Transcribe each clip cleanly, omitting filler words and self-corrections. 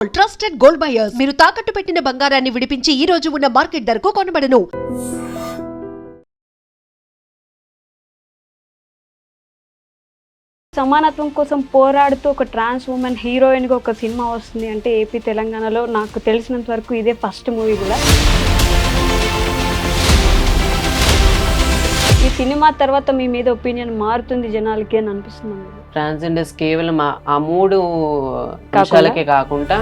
Trusted gold buyers మీరు తాకట్టు పెట్టిన బంగారాన్ని విడిపించి ఈ రోజు ఉన్న మార్కెట్ ధరకు కొనబడను. సమానత్వం కోసం పోరాడుతూ ఒక ట్రాన్స్ ఉమెన్ హీరోయిన్గా ఒక సినిమా వస్తుంది అంటే ఏపీ తెలంగాణలో నాకు తెలిసినంత వరకు ఇదే ఫస్ట్ మూవీ కూడా. ఈ సినిమా తర్వాత మీ మీద ఒపీనియన్ మారుతుంది జనాలకి అని అనిపిస్తుంది. ట్రాన్స్జెండర్స్ కేవలం ఆ మూడు విషయాలకే కాకుండా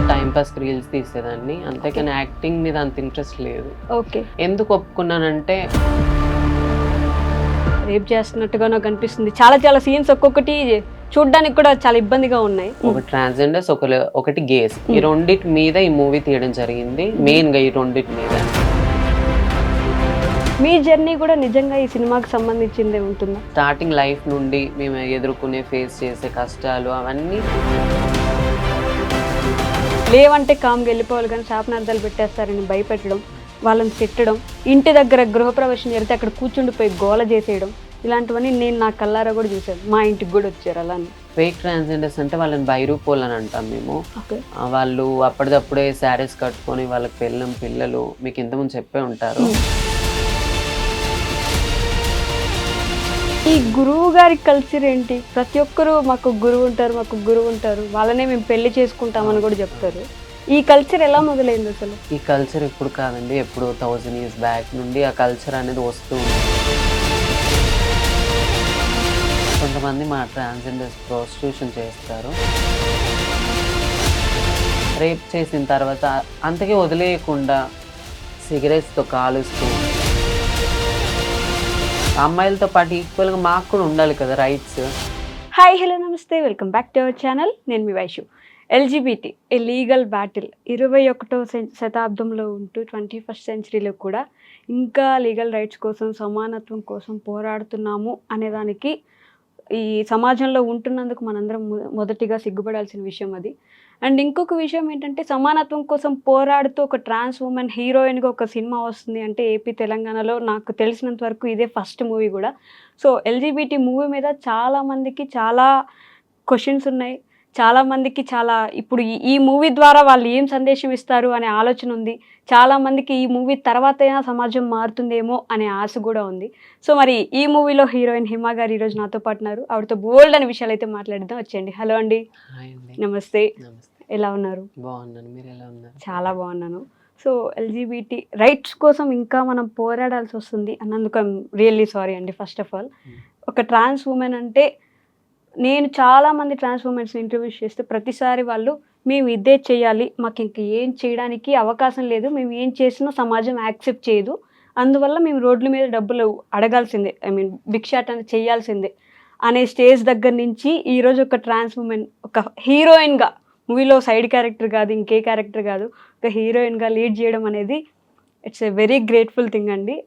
టైం పాస్ రీల్స్ తీసేదాన్ని, అంతేకాని యాక్టింగ్ మీద అంత ఇంట్రెస్ట్ లేదు. ఓకే, ఎందుకు ఒప్పుకున్నానంటే రేప్ చేస్తున్నట్టుగా నాకు అనిపిస్తుంది. చాలా చాలా సీన్స్ ఒక్కొక్కటి చూడడానికి కూడా చాలా ఇబ్బందిగా ఉన్నాయి. ఒక ట్రాన్స్జెండర్స్ ఒకటి గేస్, ఈ రెండిటి మీద ఈ మూవీ తీయడం జరిగింది. మెయిన్ గా ఈ రెండిటి మీద. మీ జర్నీ కూడా నిజంగా ఈ సినిమాకి సంబంధించిందే ఉంటుందా? స్టార్టింగ్ లైఫ్ నుండి మేము ఎదుర్కొనే ఫేస్ చేసే కష్టాలు అవన్నీ లేవంటే కామ్గా వెళ్ళిపోవాలి కానీ శాపనార్థాలు పెట్టేస్తారని భయపెట్టడం, వాళ్ళని తిట్టడం, ఇంటి దగ్గర గృహప్రవేశం జరిగితే అక్కడ కూర్చుండిపోయి గోల చేసేయడం, ఇలాంటివన్నీ నేను నా కల్లారా కూడా చూశాను. మా ఇంటికి కూడా వచ్చారు అలా. ఫేక్ ట్రాన్స్జెండర్స్ అంటే వాళ్ళని బైరూపోల్ అని అంటాం మేము. వాళ్ళు అప్పటిదప్పుడే శారీస్ కట్టుకొని వాళ్ళకి పిల్లలు మీకు ఇంతకుముందు చెప్పే ఉంటారు. ఈ గురువు గారి కల్చర్ ఏంటి? ప్రతి ఒక్కరు మాకు గురువు ఉంటారు, వాళ్ళనే మేము పెళ్లి చేసుకుంటామని కూడా చెప్తారు. ఈ కల్చర్ ఎలా మొదలైంది అసలు? ఈ కల్చర్ ఇప్పుడు కాదండి, ఎప్పుడు 1000 years బ్యాక్ నుండి ఆ కల్చర్ అనేది వస్తూ ఉంది. కొంతమంది మా ట్రాన్స్జెండర్స్ ప్రాస్టిట్యూషన్ చేస్తారు. రేప్ చేసిన తర్వాత అంతకే వదిలేయకుండా సిగరెట్స్తో కాలుస్తూ, అమ్మాయిలతో పాటు ఈక్వల్గా మాకు కూడా ఉండాలి కదా రైట్స్. హాయ్, హలో, నమస్తే, welcome back to our channel. నేను మీ Vaishu. LGBT a legal battle 21వ శతాబ్దంలో ఉంటూ 21st centuryలో కూడా ఇంకా లీగల్ రైట్స్ కోసం, సమానత్వం కోసం పోరాడుతున్నాము అనేదానికి ఈ సమాజంలో ఉంటున్నందుకు మనందరం మొదటిగా సిగ్గుపడాల్సిన విషయం అది. అండ్ ఇంకొక విషయం ఏంటంటే, సమానత్వం కోసం పోరాడుతూ ఒక ట్రాన్స్ ఉమెన్ హీరోయిన్గా ఒక సినిమా వస్తుంది అంటే ఏపీ తెలంగాణలో నాకు తెలిసినంత వరకు ఇదే ఫస్ట్ మూవీ కూడా. సో ఎల్జీబీటీ మూవీ మీద చాలామందికి చాలా క్వశ్చన్స్ ఉన్నాయి. చాలామందికి ఇప్పుడు ఈ మూవీ ద్వారా వాళ్ళు ఏం సందేశం ఇస్తారు అనే ఆలోచన ఉంది. చాలామందికి ఈ మూవీ తర్వాత అయినా సమాజం మారుతుందేమో అనే ఆశ కూడా ఉంది. సో మరి ఈ మూవీలో హీరోయిన్ హిమ గారు ఈరోజు నాతో పాటు ఉన్నారు. ఆవిడతో బోల్డ్ అనే విషయాలు అయితే మాట్లాడిద్దాం. వచ్చేయండి. హలో అండి. నమస్తే. ఎలా ఉన్నారు? బాగున్నాను, మీరు ఎలా ఉన్నారు? చాలా బాగున్నాను. సో ఎల్జీబీటీ రైట్స్ కోసం ఇంకా మనం పోరాడాల్సి వస్తుంది అన్నందుకు ఐఎమ్ రియల్లీ సారీ అండి. ఫస్ట్ ఆఫ్ ఆల్, ఒక ట్రాన్స్ ఉమెన్ అంటే, నేను చాలామంది ట్రాన్స్ ఉమెన్స్ని ఇంటర్వ్యూస్ చేస్తే ప్రతిసారి వాళ్ళు మేము ఇదే చేయాలి, మాకు ఇంక ఏం చేయడానికి అవకాశం లేదు, మేము ఏం చేసినా సమాజం యాక్సెప్ట్ చేయదు, అందువల్ల మేము రోడ్ల మీద డబ్బులు అడగాల్సిందే, భిక్షాటన చేయాల్సిందే అనే స్టేజ్ దగ్గర నుంచి ఈరోజు ఒక ట్రాన్స్ ఉమెన్ ఒక హీరోయిన్గా, మూవీలో సైడ్ క్యారెక్టర్ కాదు, ఇంకే క్యారెక్టర్ కాదు, ఒక హీరోయిన్గా లీడ్ చేయడం అనేది it's a very grateful thing అండి.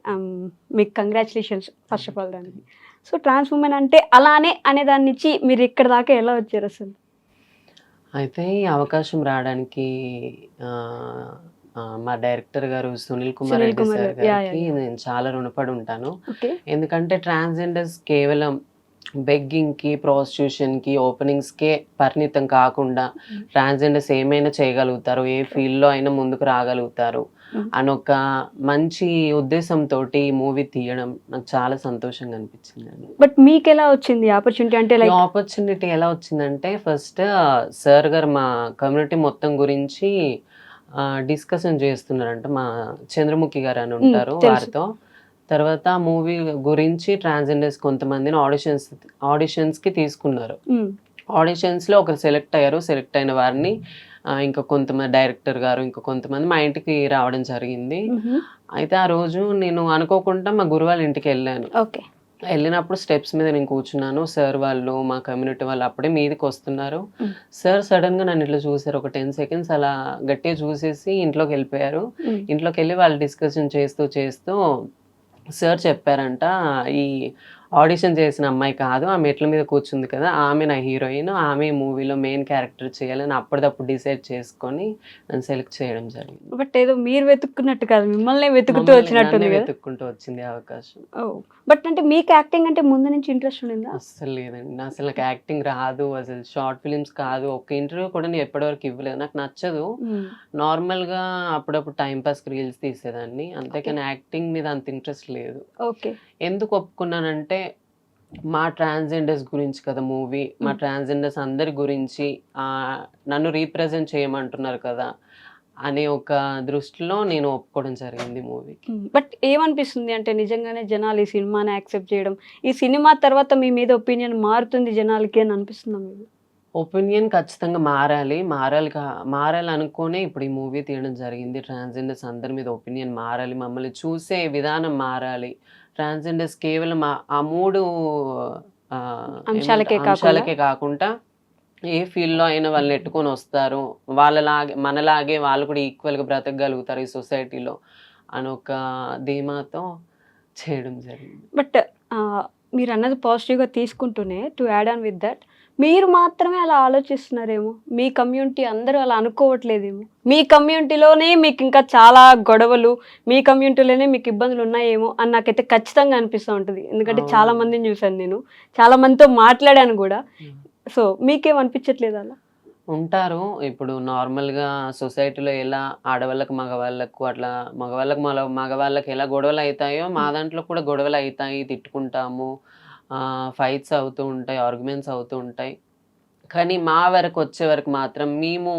మీకు కంగ్రాచులేషన్స్ ఫస్ట్ ఆఫ్ ఆల్ దానికి. సో ట్రాన్స్ ఉమెన్ అంటే అలానే అనే దాని నుంచి మీరు ఇక్కడ దాకా ఎలా వచ్చారు అసలు? అయితే ఈ అవకాశం రావడానికి మా డైరెక్టర్ గారు సునీల్ కుమార్ రెడ్డి సార్ గారికి నేను చాలా రుణపడి ఉంటాను. ఎందుకంటే ట్రాన్స్జెండర్స్ కేవలం బెగ్గింగ్కి, ప్రాస్టిట్యూషన్కి, ఓపెనింగ్స్కే పరిమితం కాకుండా ట్రాన్స్జెండర్స్ ఏమైనా చేయగలుగుతారు, ఏ ఫీల్డ్లో అయినా ముందుకు రాగలుగుతారు అని ఒక మంచి ఉద్దేశంతో ఈ మూవీ తీయడం నాకు చాలా సంతోషంగా అనిపించింది అండి. బట్ మీకు ఎలా వచ్చింది ఆపర్చునిటీ? అంటే ఆపర్చునిటీ ఎలా వచ్చిందంటే, ఫస్ట్ సార్ గారు మా కమ్యూనిటీ మొత్తం గురించి డిస్కషన్ చేస్తున్నారంట, మా చంద్రముఖి గారు అని ఉంటారు, వారితో. తర్వాత మూవీ గురించి ట్రాన్స్జెండర్స్ కొంతమందిని ఆడిషన్స్కి తీసుకున్నారు. ఆడిషన్స్లో ఒకరు సెలెక్ట్ అయ్యారు. సెలెక్ట్ అయిన వారిని ఇంకా కొంతమంది డైరెక్టర్ గారు, ఇంకా కొంతమంది మా ఇంటికి రావడం జరిగింది. అయితే ఆ రోజు నేను అనుకోకుండా మా గురువు వాళ్ళ ఇంటికి వెళ్ళాను. వెళ్ళినప్పుడు స్టెప్స్ మీద నేను కూర్చున్నాను. సార్ వాళ్ళు, మా కమ్యూనిటీ వాళ్ళు అప్పుడే మీదకి వస్తున్నారు. సార్ సడన్ గా నన్ను ఇట్లా చూసారు. ఒక 10 seconds అలా గట్టిగా చూసేసి ఇంట్లోకి వెళ్ళిపోయారు. ఇంట్లోకి వెళ్ళి వాళ్ళు డిస్కషన్ చేస్తూ సార్ చెప్పారంట, ఈ ఆడిషన్ చేసిన అమ్మాయి కాదు. ఆ మెట్ల మీద కూర్చుంది కదా! ఆమె నా హీరోయిన్. ఆమె మూవీలో మెయిన్ క్యారెక్టర్ చేయాలని అప్పటిదప్పుడు డిసైడ్ చేసుకొని నన్ను సెలెక్ట్ చేయడం జరిగింది. బట్ ఏదో మీరు వెతుక్కున్నట్టు కాదు, మిమ్మల్నే వెతుకుతూ నన్నే వచ్చినట్టుంది కదా. వెతుక్కుంటూ వచ్చింది ఈ అవకాశం. ఓహ్! బట్ అంటే మీకు యాక్టింగ్ అంటే ముందు నుంచి ఇంట్రెస్ట్ ఉండిందా? అస్సలు లేదండి. అసలు నాకు యాక్టింగ్ రాదు. అసలు షార్ట్ ఫిల్మ్స్ కాదు. ఒక్క ఇంటర్వ్యూ కూడా నేను ఇప్పటివరకు ఇవ్వలేదు. నాకు నచ్చదు. హ్మ్. నార్మల్‌గా అప్పుడప్పుడు టైమ్ పాస్‌కి రీల్స్ తీసేదాన్ని. అంతేకాని యాక్టింగ్ మీద అంత ఇంట్రెస్ట్ లేదు. ఓకే. ఎందుకు ఒప్పుకున్నానంటే మా ట్రాన్స్‌జెండర్స్ గురించి కదా మూవీ. మా ట్రాన్స్‌జెండర్స్ అందరి గురించి నన్ను రీప్రజెంట్ చేయమంటున్నారు కదా! అనే ఒక దృష్టిలో నేను ఒప్పుకోవడం జరిగింది మూవీకి. బట్ ఏమనిపిస్తుంది అంటే నిజంగానే జనాలు ఈ సినిమాని యాక్సెప్ట్ చేయడం, ఈ సినిమా తర్వాత మీ మీద ఒపీనియన్ మారుతుంది జనాలకి అని అనిపిస్తుందా మీకు? ఒపీనియన్ ఖచ్చితంగా మారాలనుకోనే ఇప్పుడు ఈ మూవీ తీయడం జరిగింది. ట్రాన్స్‌జెండర్స్ అందరి మీద ఒపీనియన్ మారాలి. మమ్మల్ని చూసే విధానం మారాలి. ట్రాన్స్‌జెండర్స్ కేవలం ఆ 3 అంశాలకే కాకుండా ఏ ఫీల్డ్‌లో అయినా వాళ్ళని నెట్టుకొనొస్తారు. మనలాగే వాళ్ళు కూడా ఈక్వల్‌గా బ్రతకగలుగుతారు ఈ సొసైటీలో అని ఒక ధీమాతో చేయడం జరిగింది. బట్ మీరన్నది పాజిటివ్‌గా తీసుకుంటూనే to add on with that మీరు మాత్రమే అలా ఆలోచిస్తున్నారేమో! మీ కమ్యూనిటీ అందరూ అలా అనుకోవట్లేదేమో! మీ కమ్యూనిటీలోనే మీకు ఇంకా చాలా గొడవలు, మీ కమ్యూనిటీలోనే మీకు ఇబ్బందులు ఉన్నాయేమో అని నాకైతే ఖచ్చితంగా అనిపిస్తూ ఉంటది. ఎందుకంటే చాలా అవును. మందిని చూసాను నేను. చాలా మందితో మాట్లాడాను గూడా. హ్మ్. సో, మీకేం అనిపించట్లేదా అలా? ఉంటారు. ఇప్పుడు నార్మల్‌గా సొసైటీలో ఎలా ఆడవాళ్ళకి, మగవాళ్ళకు అట్లా మగవాళ్ళకి ఎలా గొడవలయితాయో మా దాంట్లో కూడా గొడవలయితాయి. తిట్టుకుంటాము. ఫైట్స్ అవుతూ ఉంటాయి. ఆర్గ్యుమెంట్స్ అవుతూ ఉంటాయి. కానీ మా వరకొచ్చే వరకు మాత్రం మేము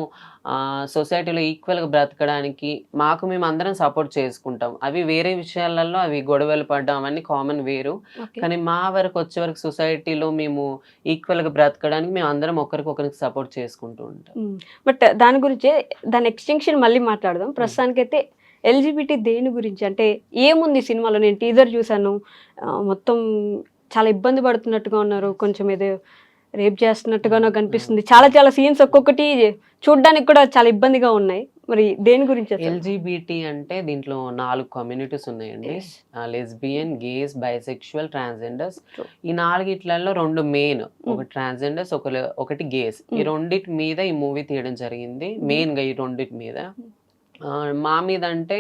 సొసైటీలో ఈక్వల్‌గా బ్రతకడానికి మేము అందరం సపోర్ట్ చేసుకుంటాం. అవి వేరే విషయాలలో అవి గొడవలు పడడం అవన్నీ కామన్ వేరు. ఓకే. కానీ మా వరకొచ్చే వరకు సొసైటీలో మేము ఈక్వల్‌గా బ్రతకడానికి మేమందరం ఒకరికొకరికి సపోర్ట్ చేసుకుంటూ ఉంటాం. బట్ దాని గురించే దాని ఎక్స్‌టెన్షన్ మళ్ళీ మాట్లాడదాం. ప్రస్తుతానికైతే ఎల్‌జీబీటీ దేని గురించి? అంటే ఏముంది సినిమాలో? నేను టీజర్ చూసాను. మొత్తం చాలా ఇబ్బంది పడుతున్నట్టుగా ఉన్నారు. కొంచెం ఏదో రేప్ చేస్తున్నట్టుగానో కనిపిస్తుంది. చాలా చాలా సీన్స్ ఒక్కొక్కటి చూడ్డానికి కూడా చాలా ఇబ్బందిగా ఉన్నాయి. మరి దేని గురించి అసలు? ఎల్‌జీబీటీ అంటే దీంట్లో 4 కమ్యూనిటీస్ ఉన్నాయండి. Yes. Lesbian, gays, bisexual, transgenders. True. ఈ 4 2 మెయిన్. ఒకటి ట్రాన్స్‌జెండర్స్, ఒకటి గేస్. ఈ రెండిటి మీద ఈ మూవీ తీయడం జరిగింది. మెయిన్‌గా ఈ రెండిటి మీద. మా మీద అంటే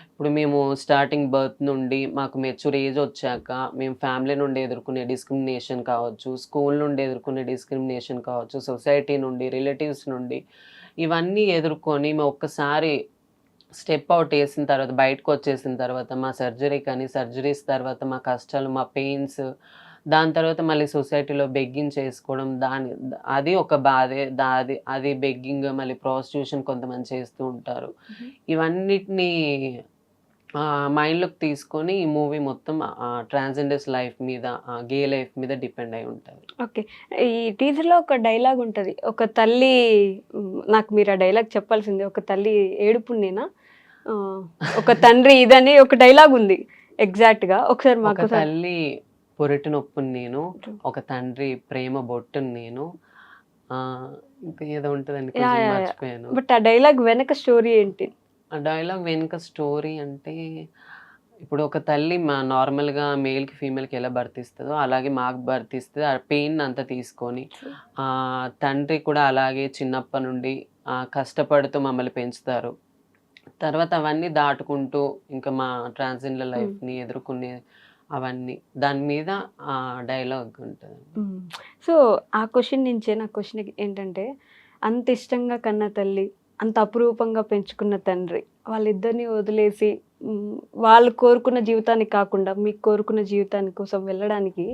ఇప్పుడు మేము స్టార్టింగ్ బర్త్ నుండి మాకు మెచ్యూర్ ఏజ్ వచ్చాక మేము ఫ్యామిలీ నుండి ఎదుర్కొనే డిస్క్రిమినేషన్ కావచ్చు, స్కూల్ నుండి ఎదుర్కొనే డిస్క్రిమినేషన్ కావచ్చు, సొసైటీ నుండి, రిలేటివ్స్ నుండి ఇవన్నీ ఎదుర్కొని మేము ఒక్కసారి స్టెప్ అవుట్ వేసిన తర్వాత బయటకొచ్చేసిన తర్వాత మా సర్జరీ కానీ, సర్జరీస్ తర్వాత మా కష్టాలు, మా పెయిన్స్, దాని తర్వాత మళ్ళీ సొసైటీలో బెగ్గింగ్ చేసుకోవడం అది ఒక బాధే. అది బెగ్గింగ్ మళ్ళీ ప్రాస్టిట్యూషన్ కొంతమంది చేస్తూ ఉంటారు. ఇవన్నిటిని మైండ్‌లోకి తీసుకొని ఈ మూవీ మొత్తం ట్రాన్స్‌జెండర్స్ లైఫ్ మీద, గే లైఫ్ మీద డిపెండ్ అయి ఉంటది. ఓకే. ఈ టీజర్‌లో ఒక డైలాగ్ ఉంటది. ఒక తల్లి నాకు మీరు ఆ డైలాగ్ చెప్పాల్సిందే. ఒక తల్లి ఏడుపుండేనా? ఒక తండ్రి ఇదని ఒక డైలాగ్ ఉంది. ఎగ్జాక్ట్‌గా. ఒకసారి ఒక మాకు తల్లి పొరటి నొప్పుని నేను, ఒక తండ్రి ప్రేమ బొట్టుని నేను, ఇంకా ఏదో ఉంటదండి యాహ్! కొంచెం యాహ్! యాహ్! మర్చిపోయాను. బట్ ఆ డైలాగ్ వెనక స్టోరీ ఏంటి? ఆ డైలాగ్ వెనుక స్టోరీ అంటే, ఇప్పుడు ఒక తల్లి నార్మల్‌గా మేల్‌కి, ఫీమేల్‌కి ఎలా బర్త్ ఇస్తదో, అలాగే మాకు బర్త్ ఇస్తది. ఆ పెయిన్ అంతా తీసుకొని, తండ్రి కూడా అలాగే చిన్నప్పటి నుండి కష్టపడుతూ మమ్మల్ని పెంచుతారు. తర్వాత అవన్నీ దాటుకుంటూ ఇంకా మా ట్రాన్స్‌జెండర్ లైఫ్‌ని ఎదుర్కొనే అవన్నీ. దాని మీద డైలాగ్ ఉంటది. సో, ఆ క్వెషన్ నుంచే నా క్వెషన్ ఏంటంటే, అంత ఇష్టంగా కన్న తల్లి, అంత అపురూపంగా పెంచుకున్న తండ్రి, వాళ్ళిద్దరిని వదిలేసి వాళ్ళు కోరుకున్న జీవితానికి కాకుండా, మీకు కోరుకున్న జీవితాని కోసం వెళ్ళడానికి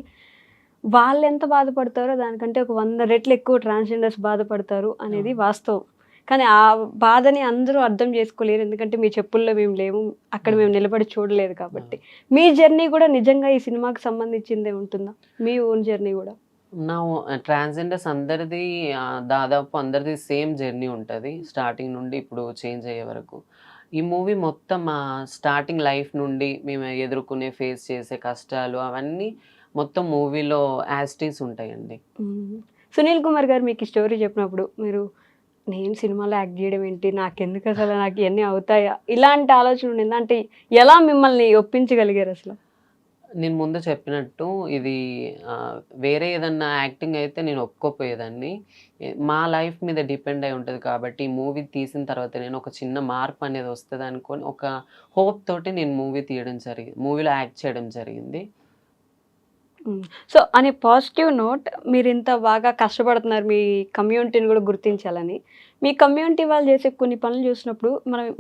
వాళ్ళెంత బాధపడతారో దానికంటే ఒక 100 రెట్లు ఎక్కువ ట్రాన్స్‌జెండర్స్ బాధపడతారు అనేది వాస్తవం. కానీ ఆ బాధని అందరూ అర్థం చేసుకోలేరు. ఎందుకంటే మీ చెప్పుల్లో మేము లేము. అక్కడ మేము నిలబడి చూడలేదు కాబట్టి. మీ జర్నీ కూడా నిజంగా ఈ సినిమాకి సంబంధించిందే ఉంటుందా? మీ ఓన్ జర్నీ గూడా? ట్రాన్స్‌జెండర్స్ అందరిది దాదాపు అందరిది సేమ్ జర్నీ ఉంటది. స్టార్టింగ్ నుండి ఇప్పుడు చేంజ్ అయ్యే వరకు. ఈ మూవీ మొత్తం స్టార్టింగ్ లైఫ్ నుండి మేము ఫేస్ చేసే కష్టాలు అవన్నీ మొత్తం మూవీలో యాజ్ ఇట్ ఈజ్ ఉంటాయండి. సునీల్ కుమార్ గారు మీకు ఈ స్టోరీ చెప్పినప్పుడు మీరు నేను సినిమాలో యాక్ట్ చేయడం ఏంటి? నాకెందుకు అసలు నాకు ఇయన్నీ అవుతాయా? ఇలాంటి ఆలోచన ఉండిందా? అంటే ఎలా మిమ్మల్ని ఒప్పించగలిగారు అసలు? నేను ముందు చెప్పినట్టు ఇది వేరే ఏదన్నా యాక్టింగ్ అయితే నేను ఒప్పుకోపోయేదాన్ని. మా లైఫ్ మీద డిపెండ్ అయి ఉంటది కాబట్టి, ఈ మూవీ తీసిన తర్వాత నేను ఒక చిన్న మార్పు అనేది వస్తదనుకోని, ఒక హోప్ తోటి నేను మూవీలో యాక్ట్ చేయడం జరిగింది. సో అనే పాజిటివ్ నోట్ మీరు ఇంత బాగా కష్టపడుతున్నారు మీ కమ్యూనిటీని కూడా గుర్తించాలని. మీ కమ్యూనిటీ వాళ్ళు చేసే కొన్ని పనులు చూసినప్పుడు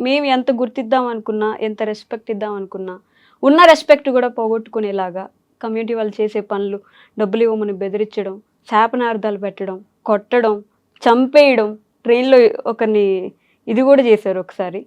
మేము ఎంత గుర్తిద్దాం అనుకున్నా, ఎంత రెస్పెక్ట్ ఇద్దాం అనుకున్నా, ఉన్న రెస్పెక్ట్ కూడా పోగొట్టుకునేలాగా కమ్యూనిటీ వాళ్ళు చేసే పనులు, డబ్బులు ఇవ్వమని బెదిరించడం, శాపనార్థాలు పెట్టడం, కొట్టడం, చంపేయడం, ట్రైన్లో ఒకరిని ఇది కూడా చేశారు ఒకసారి.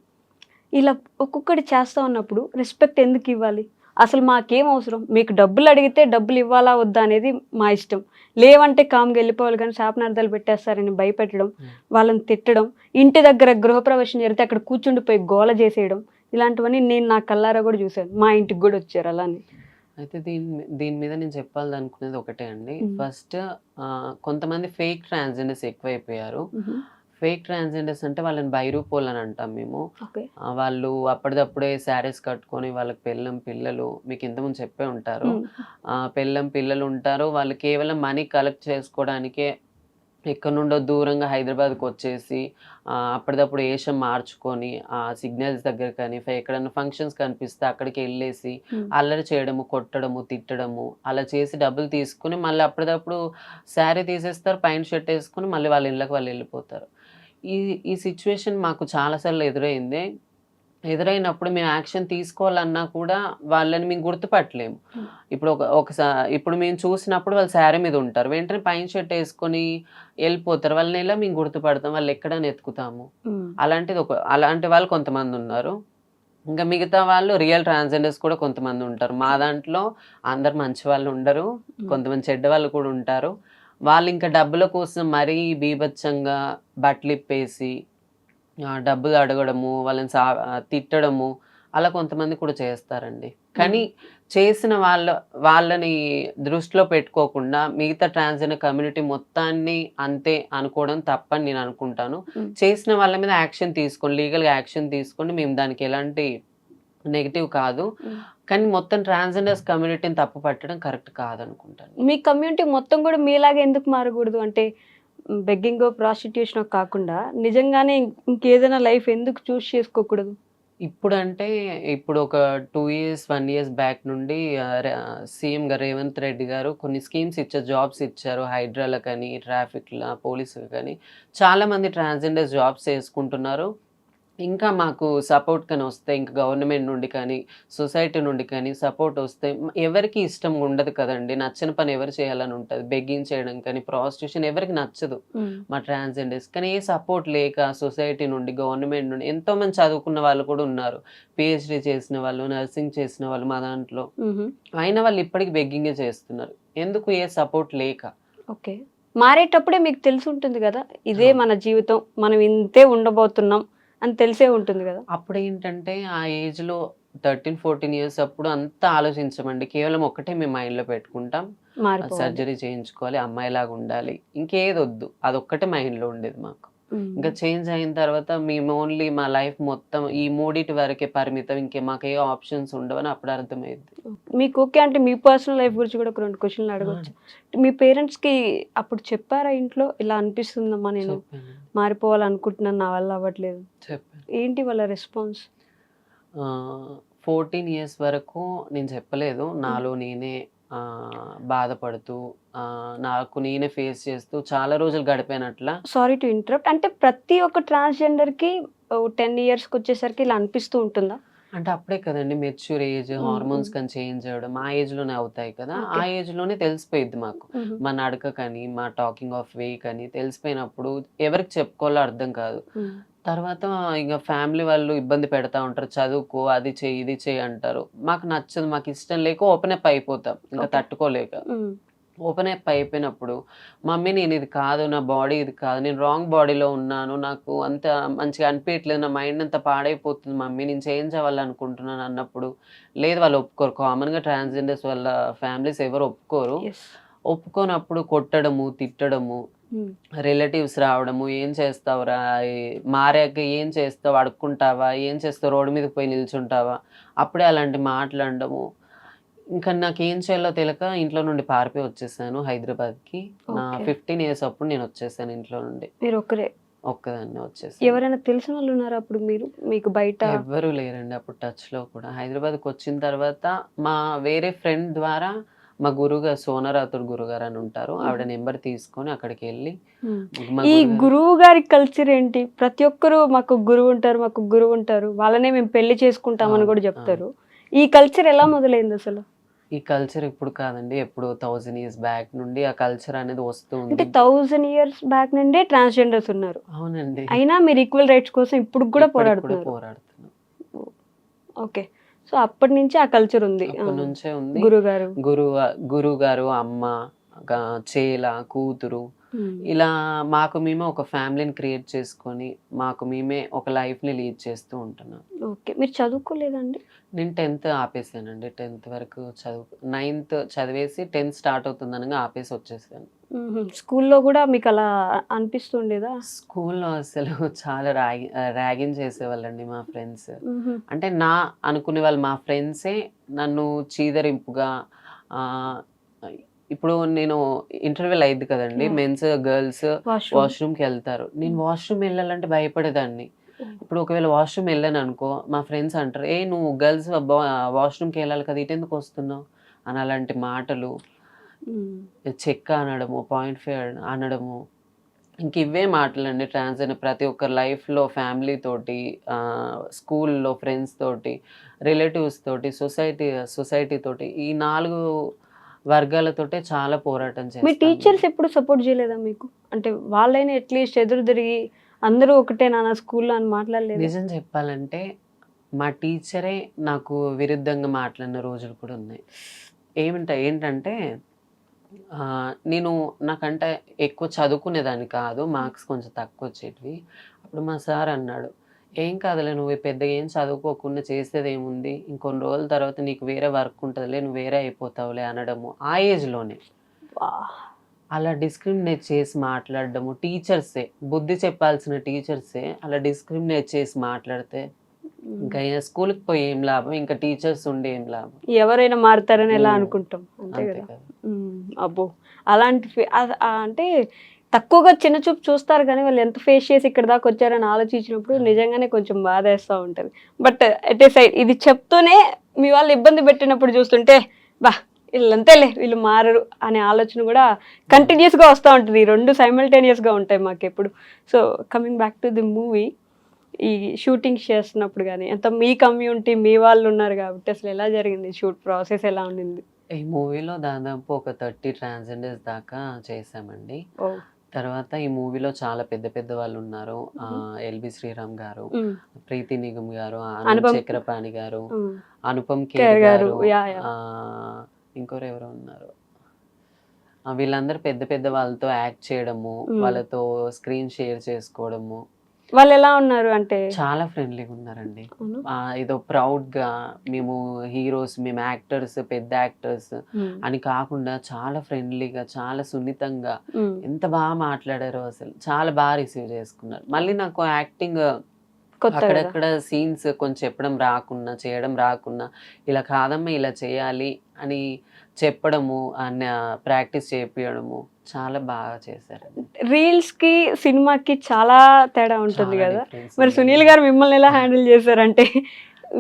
ఇలా ఒక్కొక్కటి చేస్తూ ఉన్నప్పుడు రెస్పెక్ట్ ఎందుకు ఇవ్వాలి? అసలు మాకేం అవసరం? మీకు డబ్బులు అడిగితే డబ్బులు ఇవ్వాలా వద్దా అనేది మా ఇష్టం. లేవంటే కామ్గా వెళ్ళిపోవాలి, కానీ శాపనార్థాలు పెట్టేస్తారని భయపెట్టడం, వాళ్ళని తిట్టడం, ఇంటి దగ్గర గృహప్రవేశం జరిగితే అక్కడ కూర్చుండిపోయి గోల చేసేయడం, ఇలాంటివన్నీ నేను నా కళ్ళారా కూడా చూశాను. మా ఇంటికి కూడా వచ్చారు అలానే. అయితే దీని మీద నేను చెప్పాలనుకునేది ఒకటే అండి. ఫస్ట్ కొంతమంది ఫేక్ ట్రాన్స్జెండర్స్ ఎక్కువైపోయారు. ఫేక్ ట్రాన్స్జెండర్స్ అంటే వాళ్ళని బైరూపోల్ అని అంటాం మేము. వాళ్ళు అప్పటిదప్పుడే శారీస్ కట్టుకొని వాళ్ళకి పిల్లలు మీకు ఇంతకుముందు చెప్పే ఉంటారు. పిల్లలు ఉంటారు. వాళ్ళు కేవలం మనీ కలెక్ట్ చేసుకోవడానికే ఎక్కడి నుండో దూరంగా హైదరాబాద్కి వచ్చేసి అప్పటిదప్పుడు వేషం మార్చుకొని ఆ సిగ్నల్స్ దగ్గర కానీ ఎక్కడన్నా ఫంక్షన్స్ కనిపిస్తే అక్కడికి వెళ్ళేసి అల్లరి చేయడము, కొట్టడము, తిట్టడము అలా చేసి డబ్బులు తీసుకుని మళ్ళీ అప్పటిదప్పుడు శారీ తీసేస్తారు, పైన షర్ట్ వేసుకుని మళ్ళీ వాళ్ళ ఇళ్ళకి వాళ్ళు వెళ్ళిపోతారు. ఈ సిచ్యువేషన్ మాకు చాలాసార్లు ఎదురైనప్పుడు మేము యాక్షన్ తీసుకోవాలన్నా కూడా వాళ్ళని మేము గుర్తుపట్టలేము. ఇప్పుడు మేము చూసినప్పుడు వాళ్ళు శారీ మీద ఉంటారు, వెంటనే పైన షర్ట్ వేసుకొని వెళ్ళిపోతారు. వాళ్ళని ఎలా మేము గుర్తుపడతాం? వాళ్ళు ఎక్కడని ఎత్తుకుతాము? అలాంటి వాళ్ళు కొంతమంది ఉన్నారు. ఇంకా మిగతా వాళ్ళు రియల్ ట్రాన్స్జెండర్స్ కూడా కొంతమంది ఉంటారు. మా దాంట్లో అందరు మంచి వాళ్ళు ఉండరు, కొంతమంది చెడ్డ వాళ్ళు కూడా ఉంటారు. వాళ్ళు ఇంకా డబ్బుల కోసం మరీ బీభత్సంగా బట్టలు ఇప్పేసి డబ్బులు అడగడము, వాళ్ళని తిట్టడము అలా కొంతమంది కూడా చేస్తారండి. కానీ చేసిన వాళ్ళని దృష్టిలో పెట్టుకోకుండా మిగతా ట్రాన్స్జెండర్ కమ్యూనిటీ మొత్తాన్ని అంతే అనుకోవడం తప్పని నేను అనుకుంటాను. చేసిన వాళ్ళ మీద యాక్షన్ తీసుకోండి, లీగల్గా యాక్షన్ తీసుకోండి. మేము దానికి ఎలాంటి నెగిటివ్ కాదు, కానీ మొత్తం ట్రాన్స్జెండర్స్ కమ్యూనిటీని తప్పు పట్టడం కరెక్ట్ కాదనుకుంటాను. మీ కమ్యూనిటీ మొత్తం కూడా మీలాగా ఎందుకు మారకూడదు? అంటే బెగ్గింగ్, ప్రాస్టిట్యూషన్ కాకుండా నిజంగానే ఇంకేదైనా లైఫ్ ఎందుకు చూస్ చేసుకోకూడదు? ఇప్పుడు ఒక 1 years బ్యాక్ నుండి సీఎం గారు రేవంత్ రెడ్డి గారు కొన్ని స్కీమ్స్ ఇచ్చారు, జాబ్స్ ఇచ్చారు. హైడ్రాలకు కానీ, ట్రాఫిక్లా, పోలీసులు కానీ చాలా మంది ట్రాన్స్జెండర్స్ జాబ్స్ చేసుకుంటున్నారు. ఇంకా మాకు సపోర్ట్ కానీ వస్తే, ఇంకా గవర్నమెంట్ నుండి కానీ సొసైటీ నుండి కానీ సపోర్ట్ వస్తే, ఎవరికి ఇష్టం ఉండదు కదండి, నచ్చిన పని ఎవరు చేయాలని ఉంటుంది. బెగ్గింగ్ చేయడం కానీ, ప్రాస్టిట్యూషన్ ఎవరికి నచ్చదు మా ట్రాన్స్జెండర్స్. కానీ ఏ సపోర్ట్ లేక సొసైటీ నుండి, గవర్నమెంట్ నుండి ఎంతో మంది చదువుకున్న వాళ్ళు కూడా ఉన్నారు, పిహెచ్డి చేసిన వాళ్ళు, నర్సింగ్ చేసిన వాళ్ళు మా దాంట్లో. అయినా వాళ్ళు ఇప్పటికి బెగ్గింగే చేస్తున్నారు. ఎందుకు? ఏ సపోర్ట్ లేక. ఓకే, మారేటప్పుడే మీకు తెలిసి ఉంటుంది కదా, ఇదే మన జీవితం, మనం ఇంతే ఉండబోతున్నాం అని తెలిసే ఉంటుంది కదా. అప్పుడు ఏంటంటే ఆ ఏజ్లో 13-14 years అప్పుడు అంతా ఆలోచించమండి. కేవలం ఒకటే మేము మైండ్లో పెట్టుకుంటాం, సర్జరీ చేయించుకోవాలి, అమ్మాయిలాగా ఉండాలి, ఇంకేదొద్దు, అదొక్కటే మైండ్లో ఉండేది మాకు. ఇంకా చేంజ్ అయిన తర్వాత మేము ఓన్లీ మా లైఫ్ మొత్తం ఈ మూడిటి వరకే పరిమితం, ఇంకే మాకు ఏ ఆప్షన్స్ ఉండవని అప్పుడు అర్థమైంది. మీకు ఓకే అంటే మీ పర్సనల్ లైఫ్ గురించి కూడా ఒక 2 questions అడగవచ్చు. మీ పేరెంట్స్కి అప్పుడు చెప్పారా ఇంట్లో ఇలా అనిపిస్తుందమ్మా, నేను మారిపోవాలనుకుంటున్నాను, నా వల్ల అవ్వట్లేదు? ఏంటి వాళ్ళ రెస్పాన్స్? 14 years వరకు నేను చెప్పలేదు. నాలో నేనే బాధపడుతూ, నాకు నేనే ఫేస్ చేస్తూ చాలా రోజులు గడిపానట్లా. Sorry to interrupt. అంటే ప్రతి ఒక్క ట్రాన్స్జెండర్కి 10 yearsకి వచ్చేసరికి ఇలా అనిపిస్తూ ఉంటుందా? అంటే అప్పుడే కదండి మెచ్యూర్ ఏజ్, హార్మోన్స్ కానీ చేంజ్ అవ్వడం ఆ ఏజ్లోనే అవుతాయి కదా. ఆ ఏజ్లోనే తెలిసిపోయింది మాకు. మా నడక కానీ, మా టాకింగ్ ఆఫ్ వే కానీ తెలిసిపోయినప్పుడు ఎవరికి చెప్పుకోవాలో అర్థం కాదు. తర్వాత ఇంకా ఫ్యామిలీ వాళ్ళు ఇబ్బంది పెడతా ఉంటారు, చదువుకో, అది చెయ్యి, ఇది చెయ్యి అంటారు. మాకు నచ్చదు, మాకు ఇష్టం లేక ఓపెన్ అప్ అయిపోతాం, ఇంకా తట్టుకోలేక. ఓపెన్ అప్ అయిపోయినప్పుడు మమ్మీ నేను ఇది కాదు, నా బాడీ ఇది కాదు, నేను రాంగ్ బాడీలో ఉన్నాను, నాకు అంత మంచిగా అనిపించట్లేదు, నా మైండ్ అంతా పాడైపోతుంది మమ్మీ, నేను చేంజ్ అవ్వాలనుకుంటున్నాను అన్నప్పుడు లేదు, వాళ్ళు ఒప్పుకోరు. కామన్గా ట్రాన్స్జెండర్స్ వాళ్ళ ఫ్యామిలీస్ ఎవరు ఒప్పుకోరు. ఒప్పుకోనప్పుడు కొట్టడము, తిట్టడము, రిలేటివ్స్ రావడము, ఏం చేస్తావురా, మారాక ఏం చేస్తావు, అడుక్కుంటావా, ఏం చేస్తావు, రోడ్డు మీద పోయి నిల్చుంటావా, అప్పుడే అలాంటి మాట్లాడడము. ఇంకా నాకేం చేయాలో తెలియక ఇంట్లో నుండి పారిపోయి వచ్చేసాను హైదరాబాద్కి. నా Okay. 15 years అప్పుడు నేను వచ్చేసాను ఇంట్లో నుండి. మీరు ఒక్కరే? ఒక్కదాన్ని వచ్చేసాను. ఎవరైనా తెలిసిన వాళ్ళు ఉన్నారా అప్పుడు మీకు బయట? ఎవ్వరూ లేరండి అప్పుడు టచ్లో కూడా. హైదరాబాద్కి వచ్చిన తర్వాత మా వేరే ఫ్రెండ్ ద్వారా మా గురుగారు సోనారాతుడు గురుగారు అని ఉంటారు, ఆవిడ నెంబర్ తీసుకొని అక్కడికి వెళ్ళి మా ఈ గురుగారు- గురువు గారి కల్చర్ ఏంటి? ప్రతి ఒక్కరు మాకు గురువు ఉంటారు, మాకు గురువు ఉంటారు, వాళ్ళనే మేము పెళ్లి చేసుకుంటామని కూడా చెప్తారు. ఈ కల్చర్ ఎలా మొదలైంది అసలు? ఈ కల్చర్ ఇప్పుడు కాదండి, ఎప్పుడు 1000 years బ్యాక్ నుండి ఆ కల్చర్ అనేది వస్తూ అంటే ఉంది. 1000 years బ్యాక్ నుండే ట్రాన్స్జెండర్స్ ఉన్నారు, అవునండి, అయినా మీరు ఈక్వల్ రైట్స్ కోసం ఇప్పుడు కూడా ఇప్పటికి కూడా పోరాడుతున్నారు. పోరాడుతున్నాం. ఓకే, సో అప్పటి నుంచి ఆ కల్చర్ ఉంది. అప్పటి నుంచే ఉంది. గురుగారు గురువు గారు, అమ్మ, చేల, కూతురు, ఇలా మాకు మేమే ఒక ఫ్యామిలీని క్రియేట్ చేసుకొని మాకు మేమే ఒక లైఫ్ని లీడ్ చేస్తూ ఉంటున్నాం. ఓకే, మీరు చదువుకోలేదండి? నేను 10th ఆపేసానండి. 10th వరకు చదువు, 9th చదివేసి 10th స్టార్ట్ అవుతుందనగా ఆపేసి వచ్చేసాను. స్కూల్లో కూడా మీకు అలా అనిపిస్తుండేదా? స్కూల్లో అసలు చాలా ర్యాగింగ్ చేసేవాళ్ళండి మా ఫ్రెండ్స్. అంటే నా అనుకునే వాళ్ళు మా ఫ్రెండ్సే నన్ను చీదరింపుగా ఇప్పుడు నేను ఇంటర్వెల్ అయింది కదండి, మెన్స్ గర్ల్స్ వాష్రూమ్కి వెళ్తారు, నేను వాష్రూమ్ వెళ్ళాలంటే భయపడేదాన్ని. ఇప్పుడు ఒకవేళ వాష్రూమ్ వెళ్ళాను అనుకో, మా ఫ్రెండ్స్ అంటారు, ఏ నువ్వు గర్ల్స్ వాష్రూమ్కి వెళ్ళాలి కదా, ఇటెందుకు వస్తున్నావు అని అలాంటి మాటలు, చెక్క అనడము, .5 అనడము, ఇంక ఇవే మాటలండి. ట్రాన్స్జెండర్ ప్రతి ఒక్కరి లైఫ్లో ఫ్యామిలీ తోటి, స్కూల్లో ఫ్రెండ్స్ తోటి, రిలేటివ్స్ తోటి, సొసైటీ తోటి, ఈ 4 వర్గాలతోటే చాలా పోరాటం మీ చేస్తాను. టీచర్స్ ఎప్పుడు సపోర్ట్ చేయలేదా మీకు? అంటే వాళ్ళైనా అట్లీస్ట్ ఎదురు తిరిగి అందరూ ఒకటే నాన్న స్కూల్లో అని మాట్లాడలేదు? నిజం చెప్పాలంటే మా టీచరే నాకు విరుద్ధంగా మాట్లాడిన రోజులు కూడా ఉన్నాయి. ఏంటంటే నేను నాకంటే ఎక్కువ చదువుకునేదాన్ని కాదు, మార్క్స్ కొంచెం తక్కువ వచ్చేటివి. అప్పుడు మా సార్ అన్నాడు, ఏం కాదులే, నువ్వు పెద్దగా ఏం చదువుకోకుండా చేసేది ఏముంది, ఇంకొన్ని రోజుల తర్వాత నీకు వేరే వర్క్ ఉంటుందిలే, నువ్వు వేరే అయిపోతావులే అనడము. ఆ ఏజ్లోనే అలా డిస్క్రిమినేట్ చేసి మాట్లాడడము. టీచర్సే, బుద్ధి చెప్పాల్సిన టీచర్సే అలా డిస్క్రిమినేట్ చేసి మాట్లాడితే ఇంకా స్కూల్కి పోయి ఏం లాభం, ఇంకా టీచర్స్ ఉండి ఏం లాభం. ఎవరైనా మారుతారని ఎలా అనుకుంటాం, అంతే అంతే కదా. కదా. అబ్బో, అలాంటి అంటే తక్కువగా చిన్న చూపు చూస్తారు, కానీ వాళ్ళు ఎంత ఫేస్ చేసి ఇక్కడ దాకా వచ్చారని ఆలోచించినప్పుడు నిజంగానే కొంచెం బాధ వేస్తూ ఉంటుంది. బట్ ఎట్ ఏ సైడ్ ఇది చెప్తూనే మీ వాళ్ళు ఇబ్బంది పెట్టినప్పుడు చూస్తుంటే బా వీళ్ళంతేలే, వీళ్ళు మారరు అనే ఆలోచన కూడా కంటిన్యూస్గా వస్తూ ఉంటుంది. ఈ 2 సైమల్టేనియస్గా ఉంటాయి మాకు ఎప్పుడు. So coming back to the movie, ఈ షూటింగ్ చేస్తున్నప్పుడు కానీ అంత మీ కమ్యూనిటీ మీ వాళ్ళు ఉన్నారు కాబట్టి అసలు ఎలా జరిగింది షూట్ ప్రాసెస్, ఎలా ఉండింది? ఈ మూవీలో దాదాపు ఒక 30 ట్రాన్స్జెండర్స్ దాకా చేసామండి. తర్వాత ఈ మూవీలో చాలా పెద్ద పెద్ద వాళ్ళు ఉన్నారు. ఎల్బి శ్రీరామ్ గారు, ప్రీతి నిగమ్ గారు, ఆనంద్ చక్రపాణి గారు, అనుపమ్ ఖేర్ గారు, ఇంకోరు ఎవరో ఉన్నారు. వీళ్ళందరూ పెద్ద పెద్ద వాళ్ళతో యాక్ట్ చేయడము, వాళ్ళతో స్క్రీన్ షేర్ చేసుకోవడము. వాళ్ళు ఎలా ఉన్నారు అంటే? చాలా ఫ్రెండ్లీగా ఉన్నారండి. ఏదో ప్రౌడ్ గా మేము హీరోస్, మేము యాక్టర్స్, పెద్ద యాక్టర్స్ అని కాకుండా చాలా ఫ్రెండ్లీగా, చాలా సున్నితంగా, ఎంత బాగా మాట్లాడారో అసలు. చాలా బాగా రిసీవ్ చేసుకున్నారు. మళ్ళీ నాకు యాక్టింగ్ అక్కడక్కడ సీన్స్ కొంచెం చేయడం రాకున్నా ఇలా కాదమ్మా ఇలా చేయాలి అని చెప్పడము, ప్రాక్టీస్ చేపియడము చాలా బాగా చేశారు. రీల్స్ కి సినిమాకి చాలా తేడా ఉంటుంది కదా. మరి సునీల్ గారు మిమ్మల్ని ఎలా హ్యాండిల్ చేశారంటే,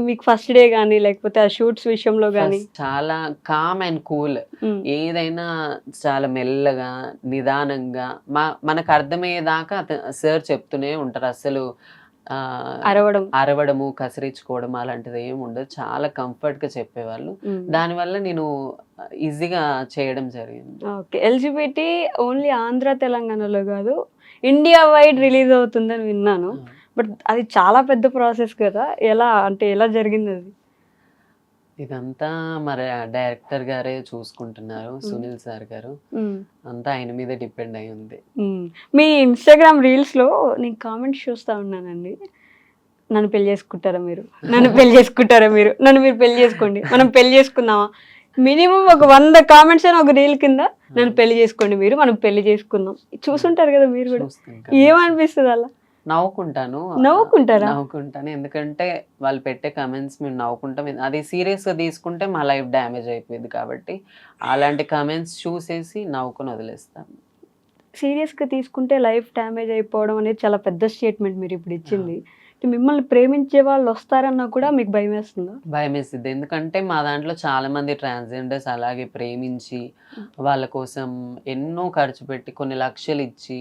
మీకు ఫస్ట్ డే కానీ లేకపోతే ఆ షూట్స్ విషయంలో కానీ? చాలా కామ్ అండ్ కూల్, ఏదైనా చాలా మెల్లగా నిదానంగా మనకు అర్థమయ్యేదాకా సార్ చెప్తూనే ఉంటారు. అసలు అరవడము, కసిరించుకోవడం అలాంటిది ఏమి ఉండదు. చాలా కంఫర్ట్ గా చెప్పేవాళ్ళు. దానివల్ల నేను ఈజీగా చేయడం జరిగింది. ఓకే, ఎల్జిబిటి ఓన్లీ ఆంధ్ర తెలంగాణలో కాదు, ఇండియా వైడ్ రిలీజ్ అవుతుందని విన్నాను. బట్ అది చాలా పెద్ద ప్రాసెస్ కదా, ఎలా జరిగింది అది? ఇదంతా మరి డైరెక్టర్ గారే చూసుకుంటున్నారు, సునీల్ సార్ గారు. అంతా ఆయన మీద డిపెండ్ అయి ఉంది. మీ ఇన్స్టాగ్రామ్ రీల్స్ లో నేను కామెంట్స్ చూస్తా ఉన్నానండి, నన్ను పెళ్లి చేసుకుంటారా మీరు, నన్ను పెళ్లి చేసుకుంటారా మీరు, నన్ను మీరు పెళ్లి చేసుకోండి, మనం పెళ్లి చేసుకుందామా. మినిమం ఒక 100 కామెంట్స్ అయినా ఒక రీల్ కింద నన్ను పెళ్లి చేసుకోండి మీరు, మనం పెళ్లి చేసుకుందాం. చూసుంటారు కదా మీరు కూడా, ఏమనిపిస్తుంది అలా? నవ్వుకుంటాను. నవ్వుకుంటారా? నవ్వుకుంటాను. ఎందుకంటే వాళ్ళు పెట్టే కమెంట్స్ మేము నవ్వుకుంటాం. అది సీరియస్‌గా తీసుకుంటే మా లైఫ్ డ్యామేజ్ అయిపోయిద్ది కాబట్టి, అలాంటి కమెంట్స్ చూసేసి నవ్వుకొని వదిలేస్తాను. సీరియస్‌గా తీసుకుంటే లైఫ్ డ్యామేజ్ అయిపోవడం అనేది చాలా పెద్ద స్టేట్మెంట్ మీరు ఇప్పుడు ఇచ్చింది. మిమ్మల్ని ప్రేమించే వాళ్ళు వస్తారన్నా కూడా మీకు భయమేస్తుందా? భయమేసిద్ది. ఎందుకంటే మా దాంట్లో చాలామంది ట్రాన్స్‌జెండర్స్ అలాగే ప్రేమించి, వాళ్ళ కోసం ఎన్నో ఖర్చు పెట్టి కొన్ని లక్షలిచ్చి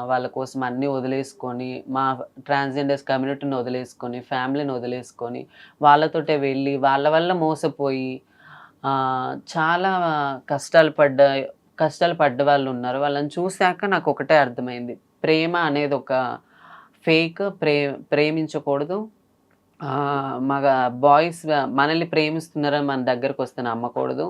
వాళ్ళ కోసం అన్నీ వదిలేసుకొని, మా ట్రాన్స్‌జెండర్స్ కమ్యూనిటీని వదిలేసుకొని, ఫ్యామిలీని వదిలేసుకొని, వాళ్ళతోటే వెళ్ళి వాళ్ళ వల్ల మోసపోయి చాలా కష్టాలు పడ్డ వాళ్ళున్నారు. వాళ్ళని చూసాక నాకొకటే అర్థమైంది. ప్రేమ అనేది ఒక ఫేక్. ప్రేమించకూడదు. మగ బాయ్స్ మనల్ని ప్రేమిస్తున్నారని మన దగ్గరకొస్తే నమ్మకూడదు.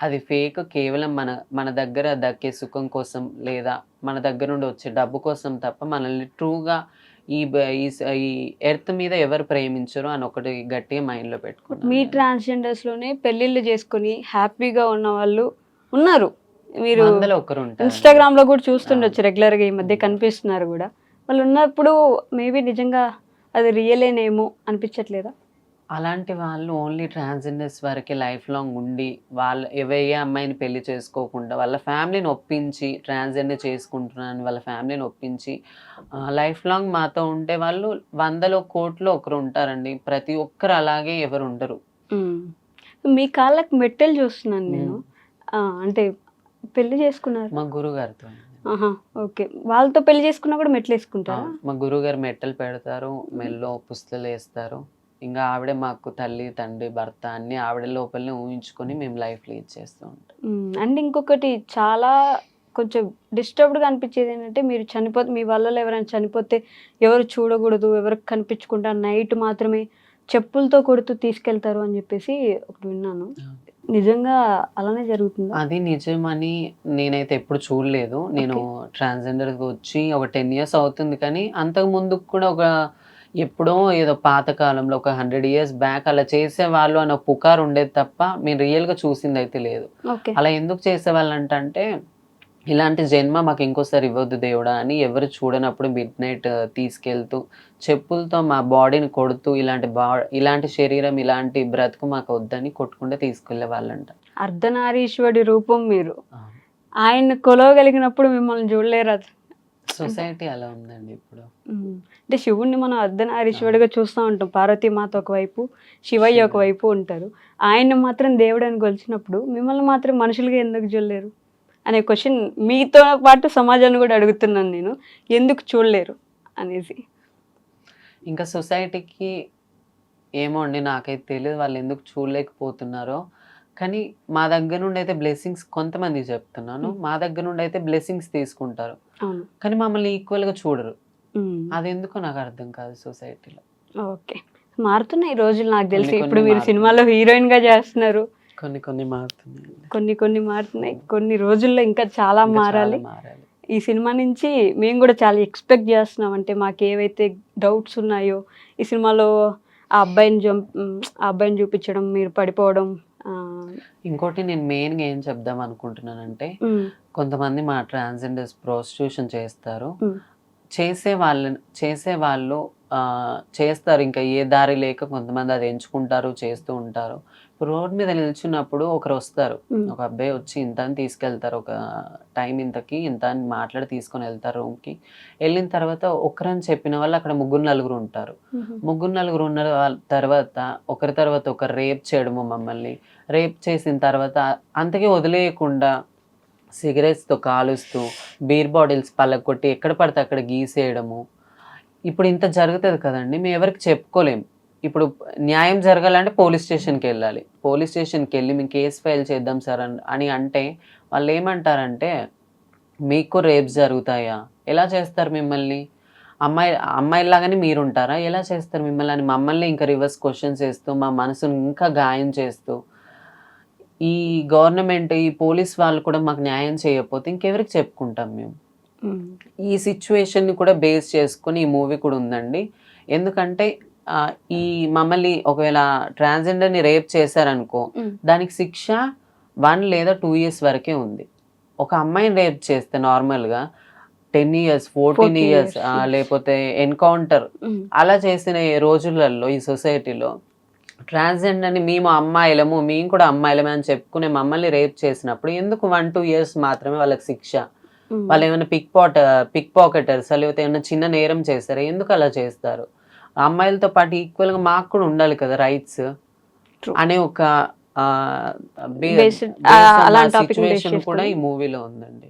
అది ఫేక్. కేవలం మన దగ్గర దక్కే సుఖం కోసం, లేదా మన దగ్గర నుండి వచ్చే డబ్బు కోసం తప్ప మనల్ని ట్రూగా ఈ ఎర్త్ మీద ఎవరు ప్రేమించరు అని ఒకటి గట్టిగా మైండ్‌లో మీ పెట్టుకున్నాను. ట్రాన్స్‌జెండర్స్‌లోనే పెళ్ళిళ్ళు చేసుకొని హ్యాపీగా ఉన్న వాళ్ళు ఉన్నారు. మీరు వందలో ఒకరుంటారు. ఇన్‌స్టాగ్రామ్‌లో కూడా చూస్తుండొచ్చు రెగ్యులర్‌గా ఈ మధ్య కనిపిస్తున్నారు గూడా. వాళ్ళు ఉన్నప్పుడు మేబీ నిజంగా అది రియలేనేమో అనిపించట్లేదా? అలాంటి వాళ్ళు ఓన్లీ ట్రాన్స్‌జెండర్స్ వరకే లైఫ్ లాంగ్ ఉండి, వాళ్ళు ఏ అమ్మాయిని పెళ్లి చేసుకోకుండా, వాళ్ళ ఫ్యామిలీని ఒప్పించి ట్రాన్స్‌జెండర్ చేసుకుంటున్నానని వాళ్ళ ఫ్యామిలీని ఒప్పించి లైఫ్ లాంగ్ మాతో ఉంటే వాళ్ళు వందలో, కోట్లో ఒకరు ఉంటారండి. ప్రతి ఒక్కరు అలాగే ఎవరు ఉండరు. మీ కాళ్ళకి మెట్టెలు చూస్తున్నాను నేను. అంటే పెళ్లి చేసుకున్నారు. మా గురుగారితో. ఆహా! ఓకే. వాళ్ళతో పెళ్లి చేసుకున్నా కూడా మెట్లేసుకుంటారా? మా గురువుగారు మెట్టలు పెడతారు, మెడలో పుస్తలేస్తారు. ఇంకా ఆవిడే మాకు తల్లి, తండ్రి, భర్త అన్నీ ఆవిడ లోపలనే ఊహించుకొని మేము లైఫ్ లీడ్ చేస్తూ ఉంటాం. అండ్ ఇంకొకటి చాలా కొంచెం డిస్టర్బ్డ్‌గా అనిపించేది ఏంటంటే మీరు మీ వాళ్ళలో ఎవరైనా చనిపోతే ఎవరు చూడకూడదు, ఎవరికి కనిపించకుండా నైట్ మాత్రమే చెప్పులతో కొడుతూ తీసుకెళ్తారు అని చెప్పేసి ఒకటి విన్నాను. నిజంగా అలానే జరుగుతుందా? అది నిజమని నేనైతే ఎప్పుడు చూడలేదు. నేను ట్రాన్స్‌జెండర్‌గా వచ్చి ఒక 10 ఇయర్స్ అవుతుంది. కానీ అంతకు ముందుకు కూడా ఎప్పుడో ఏదో పాత కాలంలో ఒక 100 ఇయర్స్ బ్యాక్ అలా చేసేవాళ్ళు అని ఒక పుకారు ఉండేది తప్ప మేము రియల్‌గా చూసిందైతే లేదు. ఓకే. అలా ఎందుకు చేసేవాళ్ళంటే ఇలాంటి జన్మ మాకు ఇంకోసారి ఇవ్వద్దు దేవుడా అని ఎవరు చూడనప్పుడు మిడ్‌నైట్ తీసుకెళ్తూ చెప్పులతో మా బాడీని కొడుతూ ఇలాంటి శరీరం, ఇలాంటి బ్రతుకు మాకు వద్దని కొట్టుకుంటే తీసుకెళ్ళేవాళ్ళంట. అర్ధనారీశ్వరుడి రూపం మీరు. ఆ! ఆయన్ని కొలవగలిగినప్పుడు మిమ్మల్ని చూడలేరా? సొసైటీ అలా ఉందండి ఇప్పుడు. అంటే శివుడిని మనం అర్ధనారీశ్వరుడిగా చూస్తూ ఉంటాం. పార్వతీమాత ఒకవైపు, శివయ్య ఒకవైపు ఉంటారు. ఆయన్ని మాత్రం దేవుడని కొలిచినప్పుడు మిమ్మల్ని మాత్రం మనుషులుగా ఎందుకు చూడలేరు అనే క్వశ్చన్ మీతో పాటు సమాజాన్ని కూడా అడుగుతున్నాను నేను. ఎందుకు చూడలేరు అనేసి. ఇంకా సొసైటీకి ఏమో అండి నాకైతే తెలీదు వాళ్ళు ఎందుకు చూడలేకపోతున్నారో. కానీ మా దగ్గర నుండి అయితే బ్లెస్సింగ్స్ కొంతమందికి చెప్తున్నాను. మా దగ్గర నుండి అయితే బ్లెస్సింగ్స్ తీసుకుంటారు. అవును. కానీ మమ్మల్ని ఈక్వల్‌గా చూడరు. అదెందుకో నాకు అర్థం కాదు సొసైటీలో. ఓకే. మారుతున్నాయి ఈ రోజులు నాకు తెలిసి. కొన్ని ఇప్పుడు మీరు మారుతున్నాయి. సినిమాలో హీరోయిన్‌గా చేస్తున్నారు. కొన్ని మారుతున్నాయండి. కొన్ని మారుతున్నాయి. కొన్ని రోజుల్లో ఇంకా చాలా ఇంకా మారాలి. చాలా మారాలి. ఈ సినిమా నుంచి మేము కూడా చాలా ఎక్స్పెక్ట్ చేస్తున్నాం. అంటే మాకేవైతే డౌట్స్ ఉన్నాయో ఈ సినిమాలో ఆ అబ్బాయిని చూపించడం, మీరు పడిపోవడం. ఇంకోటి నేను మెయిన్‌గా ఏం చెప్దాం అనుకుంటున్నానంటే కొంతమంది మా ట్రాన్స్‌జెండర్స్ ప్రాస్టిట్యూషన్ చేస్తారు. చేసేవాళ్ళు చేస్తారు. ఇంకా ఏ దారి లేక కొంతమంది అది ఎంచుకుంటారు, చేస్తూ ఉంటారు. రోడ్ మీద నిల్చున్నప్పుడు ఒకరొస్తారు. ఒక అబ్బాయి వచ్చి ఇంత అని తీసుకెళ్తారు. ఒక టైం ఇంతకి ఇంత అని మాట్లాడి తీసుకొని వెళ్తారు రూమ్‌కి. వెళ్ళిన తర్వాత ఒకరని చెప్పిన వాళ్ళు అక్కడ ముగ్గురు, నలుగురు ఉంటారు. ముగ్గురు, నలుగురు ఉన్న తర్వాత ఒకరి తర్వాత ఒకరు రేప్ చేయడము మమ్మల్ని. రేప్ చేసిన తర్వాత అంతకే వదిలేయకుండా సిగరెట్స్‌తో కాలుస్తూ, బీర్ బాటిల్స్ పగలగొట్టి ఎక్కడ పడితే అక్కడ గీసేయడము. ఇప్పుడు ఇంత జరుగుతది కదండీ! మేము ఎవరికీ చెప్పుకోలేం. ఇప్పుడు న్యాయం జరగాలంటే పోలీస్ స్టేషన్‌కెళ్ళాలి. పోలీస్ స్టేషన్‌కెళ్ళి మేము కేస్ ఫైల్ చేద్దాం సార్ అని అంటే వాళ్ళేమంటారంటే, మీకు రేప్స్ జరుగుతాయా? ఎలా చేస్తారు మిమ్మల్ని? అమ్మాయిల్లాగానే మీరుంటారా? ఎలా చేస్తారు మిమ్మల్ని? అని మమ్మల్ని ఇంకా రివర్స్ క్వెషన్స్ ఏస్తూ, మా మనసుని ఇంకా గాయం చేస్తూ, ఈ గవర్నమెంట్, ఈ పోలీస్ వాళ్ళు కూడా మాకు న్యాయం చేయకపోతే ఇంకెవరికి చెప్పుకుంటాం మేము? ఈ సిచ్యువేషన్‌ని కూడా బేస్ చేసుకొని ఈ మూవీ కూడా ఉందండి. ఎందుకంటే ఈ మమ్మల్ని ఒకవేళ ట్రాన్స్‌జెండర్‌ని రేప్ చేశారనుకో, దానికి శిక్ష 1 లేదా 2 ఇయర్స్ వరకే ఉంది. ఒక అమ్మాయిని రేప్ చేస్తే నార్మల్‌గా 10 ఇయర్స్ 14 ఇయర్స్ years. లేకపోతే ఎన్కౌంటర్ అలా చేసిన ఈ రోజులలో ఈ సొసైటీలో ట్రాన్స్జెండర్ అని మేము అమ్మాయిలము మేము కూడా అమ్మాయిలమే అని చెప్పుకునే మమ్మల్ని రేప్ చేసినప్పుడు ఎందుకు 1-2 ఇయర్స్ మాత్రమే వాళ్ళకి శిక్ష? వాళ్ళు ఏమైనా పిక్ పాకెటర్స్ లేకపోతే ఏమైనా చిన్న నేరం చేస్తారా? ఎందుకు అలా చేస్తారు? అమ్మాయిలతో పాటు ఈక్వల్ గా మాకు కూడా ఉండాలి కదా రైట్స్ True. అనే ఒక అలాంటి topic ని base సిచ్యువేషన్ కూడా చేసుకొని. ఈ మూవీలో ఉందండి.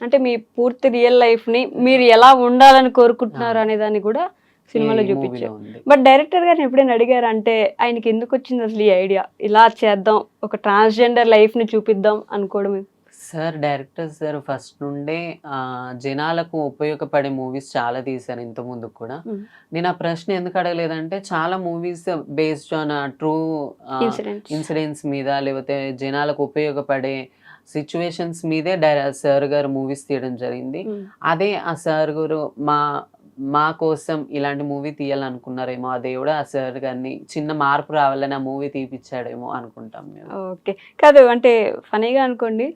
అంటే మీ పూర్తి రియల్ లైఫ్ ని మీరు ఎలా ఉండాలని కోరుకుంటున్నారు అనే దాన్ని కూడా సినిమాలో ఈ చూపించారు. మూవీలో ఉంది. బట్ డైరెక్టర్ గారిని ఎప్పుడైనా అడిగారు అంటే ఆయనకి ఎందుకు వచ్చింది అసలు ఈ ఐడియా, ఇలా చేద్దాం ఒక ట్రాన్స్జెండర్ లైఫ్ ని చూపిద్దాం అనుకోవడం? సార్ డైరెక్టర్ సార్ ఫస్ట్ నుండే జనాలకు ఉపయోగపడే మూవీస్ చాలా తీశారు ఇంత ముందు కూడా. నేను ఆ ప్రశ్న ఎందుకు అడగలేదంటే చాలా movies based on true incidents. Incidents మీద లేకపోతే జనాలకు ఉపయోగపడే సిచ్యువేషన్స్ మీదే సార్ గారు మూవీస్ తీయడం జరిగింది. అదే ఆ సార్ గారు మా కోసం ఇలాంటి మూవీ తీయాలనుకున్నారేమో, ఆ దేవుడు ఆ సార్ గారిని చిన్న మార్పు రావాలని ఆ మూవీ తీపిచ్చాడేమో అనుకుంటాం మేము. ఓకే, కాదు అంటే ఫనీగా అనుకోండి,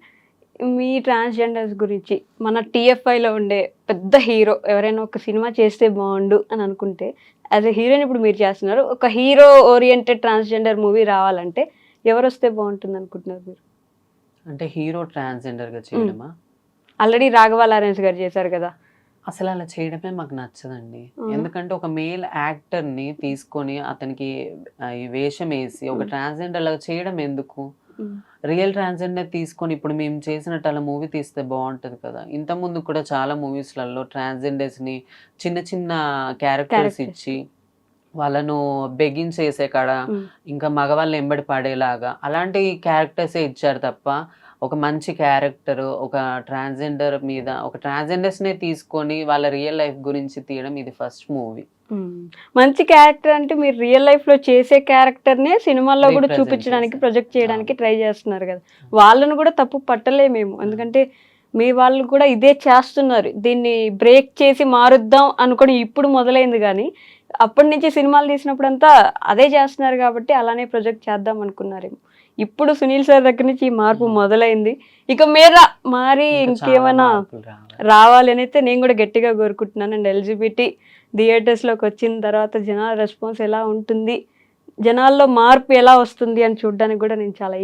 మీ ట్రాన్స్జెండర్స్ గురించి మన TFIలో ఉండే పెద్ద హీరో ఎవరైనా ఒక సినిమా చేస్తే బాగుండు అని అనుకుంటే, యాజ్ ఎ హీరోయిన్ ఇప్పుడు మీరు చేస్తున్నారు, ఒక హీరో ఓరియంటెడ్ ట్రాన్స్జెండర్ మూవీ రావాలంటే ఎవరు వస్తే బాగుంటుంది అనుకుంటున్నారు మీరు? అంటే హీరో ట్రాన్స్జెండర్ గా చేయడమా? ఆల్రెడీ రాఘవ లారెన్స్ గారు చేశారు కదా. అసలు అలా చేయడమే మాకు నచ్చదండి. ఎందుకంటే ఒక మేల్ యాక్టర్ ని తీసుకొని అతనికి ఈ వేషం వేసి ఒక ట్రాన్స్జెండర్ లాగా చేయడం ఎందుకు? రియల్ ట్రాన్స్జెండర్ తీసుకొని ఇప్పుడు మేము చేసినట్టు అలా మూవీ తీస్తే బాగుంటది కదా. ఇంత ముందు కూడా చాలా మూవీస్లలో ట్రాన్స్జెండర్స్ ని చిన్న చిన్న క్యారెక్టర్స్ ఇచ్చి వాళ్ళను బెగ్గించేసే కాడ ఇంకా మగవాళ్ళని ఎంబడి పడేలాగా అలాంటి క్యారెక్టర్సే ఇచ్చారు తప్ప ఒక మంచి క్యారెక్టర్ ఒక ట్రాన్స్జెండర్ మీద ఒక ట్రాన్స్జెండర్స్ నే తీసుకొని వాళ్ళ రియల్ లైఫ్ గురించి తీయడం ఇది ఫస్ట్ మూవీ. మంచి క్యారెక్టర్ అంటే మీరు రియల్ లైఫ్ లో చేసే క్యారెక్టర్ నే సినిమాల్లో కూడా Represent చూపించడానికి చేశారు. ప్రొజెక్ట్ చేయడానికి ట్రై చేస్తున్నారు కదా. వాళ్ళను కూడా తప్పు పట్టలేమేమో, ఎందుకంటే మీ వాళ్ళు కూడా ఇదే చేస్తున్నారు. దీన్ని బ్రేక్ చేసి మారుద్దాం అనుకొని ఇప్పుడు మొదలైంది, కానీ అప్పటి నుంచి సినిమాలు తీసినప్పుడంతా అదే చేస్తున్నారు కాబట్టి అలానే ప్రొజెక్ట్ చేద్దాం అనుకున్నారేమో. ఇప్పుడు సునీల్ సార్ దగ్గర నుంచి ఈ మార్పు మొదలైంది, ఇక మీద మారి ఇంకా చాలా ఇంకేమైనా మార్పులు రావాలి. రావాలి అని అయితే నేను కూడా గట్టిగా కోరుకుంటున్నాను. అండ్ LGBT థియేటర్స్లోకి వచ్చిన తర్వాత జనాల రెస్పాన్స్ ఎలా ఉంటుంది, జనాల్లో మార్పు ఎలా వస్తుంది అని చూడడానికి కూడా నేను చాలా